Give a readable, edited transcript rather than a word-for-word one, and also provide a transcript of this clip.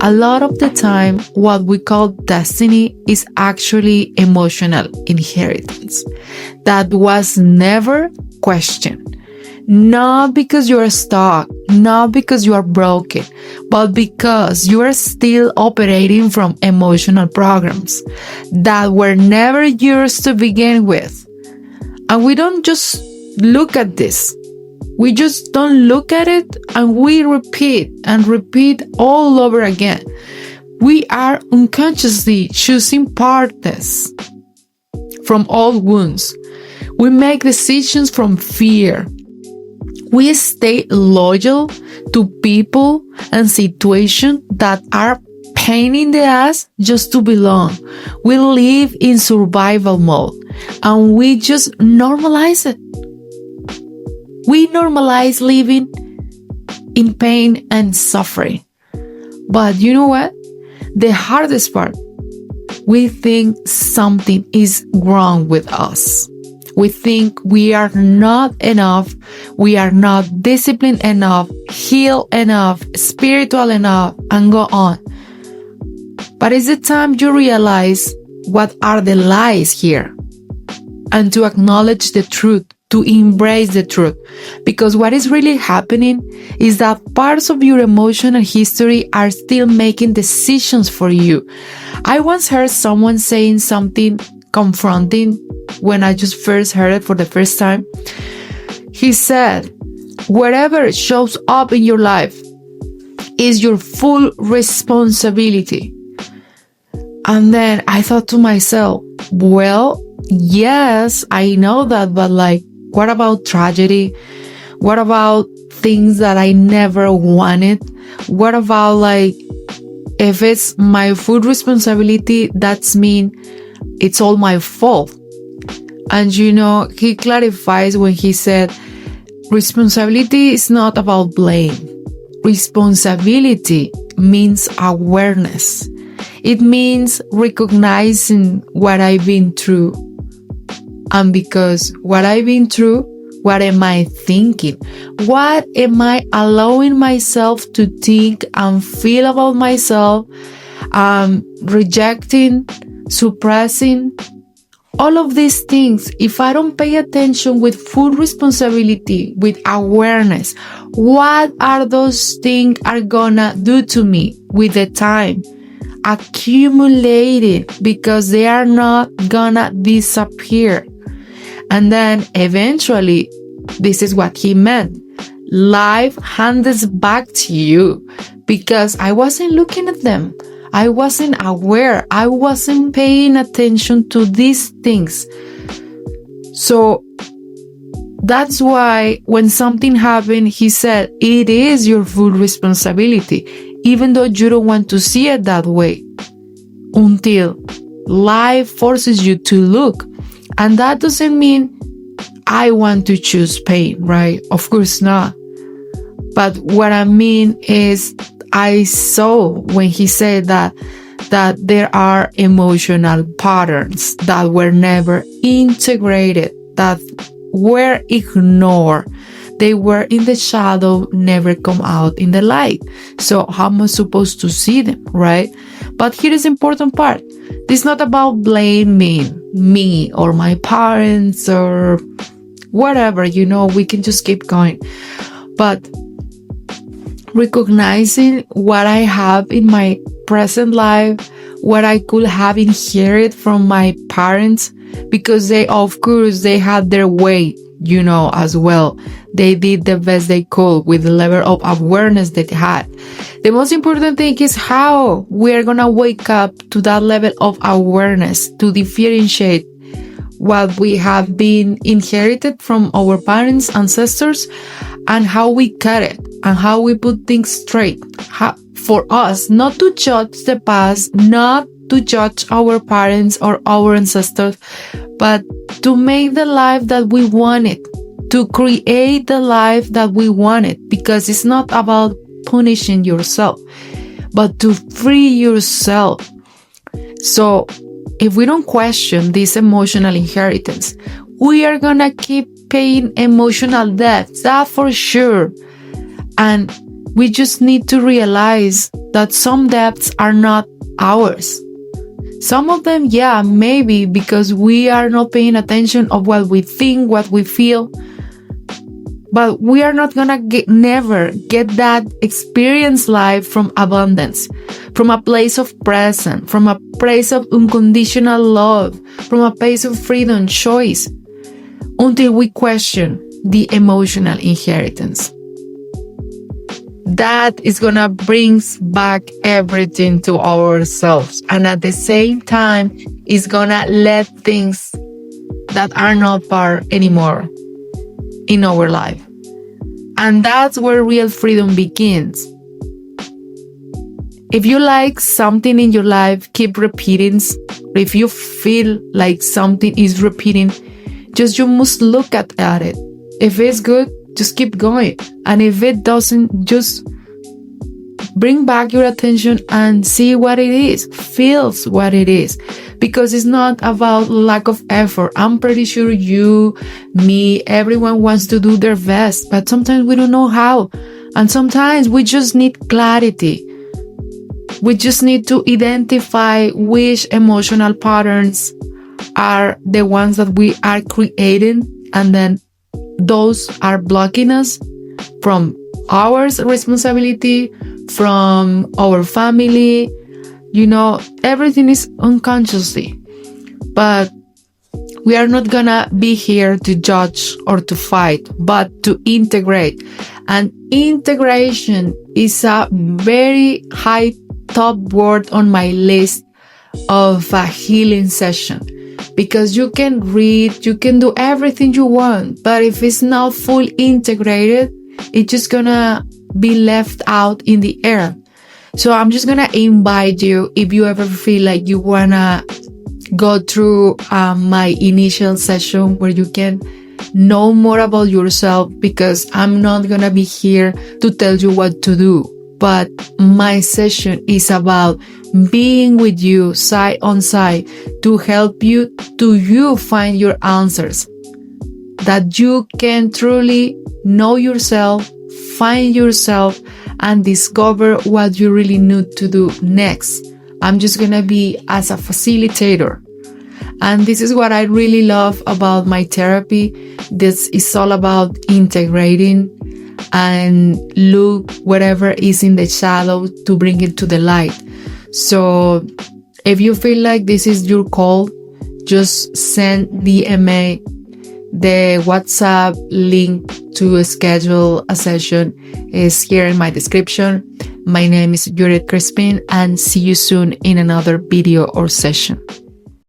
A lot of the time, what we call destiny is actually emotional inheritance that was never questioned. Not because you are stuck, not because you are broken, but because you are still operating from emotional programs that were never yours to begin with. And we don't just look at this. We just don't look at it, and we repeat and repeat all over again. We are unconsciously choosing partners from old wounds. We make decisions from fear. We stay loyal to people and situations that are pain in the ass just to belong. We live in survival mode, and we just normalize it. We normalize living in pain and suffering. But you know what? The hardest part, we think something is wrong with us. We think we are not enough, we are not disciplined enough, healed enough, spiritual enough, and go on. But it's the time you realize what are the lies here, and to acknowledge the truth, to embrace the truth. Because what is really happening is that parts of your emotional history are still making decisions for you. I once heard someone saying something confronting when I just first heard it for the first time. He said, whatever shows up in your life is your full responsibility. And then I thought to myself, well, yes, I know that, but like, what about tragedy? What about things that I never wanted? What about like, if it's my full responsibility, that's mean it's all my fault. And you know, he clarifies when he said, responsibility is not about blame. Responsibility means awareness. It means recognizing what I've been through. And because what I've been through, what am I thinking? What am I allowing myself to think and feel about myself? Rejecting, suppressing, all of these things. If I don't pay attention with full responsibility, with awareness, what are those things are gonna do to me with the time? Accumulating, because they are not gonna disappear. And then eventually, this is what he meant. Life hands back to you, because I wasn't looking at them. I wasn't aware. I wasn't paying attention to these things. So that's why when something happened, he said, it is your full responsibility, even though you don't want to see it that way, until life forces you to look. And that doesn't mean I want to choose pain, right? Of course not. But what I mean is, I saw when he said that there are emotional patterns that were never integrated, that were ignored. They were in the shadow, never come out in the light. So how am I supposed to see them, right? But here is the important part. It's not about blaming me or my parents or whatever, you know, we can just keep going. But recognizing what I have in my present life, what I could have inherited from my parents, because they, of course, they had their way, you know, as well. They did the best they could with the level of awareness that they had. The most important thing is how we are gonna wake up to that level of awareness to differentiate what we have been inherited from our parents, ancestors, and how we cut it and how we put things straight. For us, not to judge the past, not to judge our parents or our ancestors, but to make the life that we wanted, to create the life that we wanted, because it's not about punishing yourself, but to free yourself. So if we don't question this emotional inheritance, we are gonna keep paying emotional debts, that for sure. And we just need to realize that some depths are not ours. Some of them, yeah, maybe because we are not paying attention of what we think, what we feel. But we are not gonna never get that experience life from abundance, from a place of presence, from a place of unconditional love, from a place of freedom, choice, until we question the emotional inheritance. That is gonna bring back everything to ourselves, and at the same time, it's gonna let things that are not part anymore in our life. And that's where real freedom begins. If you like something in your life, keep repeating. If you feel like something is repeating, you must look at it. If it's good, just keep going. And if it doesn't, just bring back your attention and see what it is, feels what it is. Because it's not about lack of effort. I'm pretty sure you, me, everyone wants to do their best, but sometimes we don't know how. And sometimes we just need clarity. We just need to identify which emotional patterns are the ones that we are creating, and then those are blocking us from our responsibility, from our family. Everything is unconsciously. But we are not gonna be here to judge or to fight, but to integrate. And integration is a very high top word on my list of a healing session. Because you can read, you can do everything you want, but if it's not fully integrated, it's just gonna be left out in the air. So I'm just gonna invite you, if you ever feel like you wanna go through my initial session where you can know more about yourself, because I'm not gonna be here to tell you what to do, but my session is about being with you side on side to help you to find your answers, that you can truly know yourself, find yourself, and discover what you really need to do next. I'm just gonna be as a facilitator. And this is what I really love about my therapy. This is all about integrating and look whatever is in the shadow to bring it to the light. So if you feel like this is your call, just send DMA. The WhatsApp link to schedule a session is here in my description. My name is Judith Crispin, and see you soon in another video or session.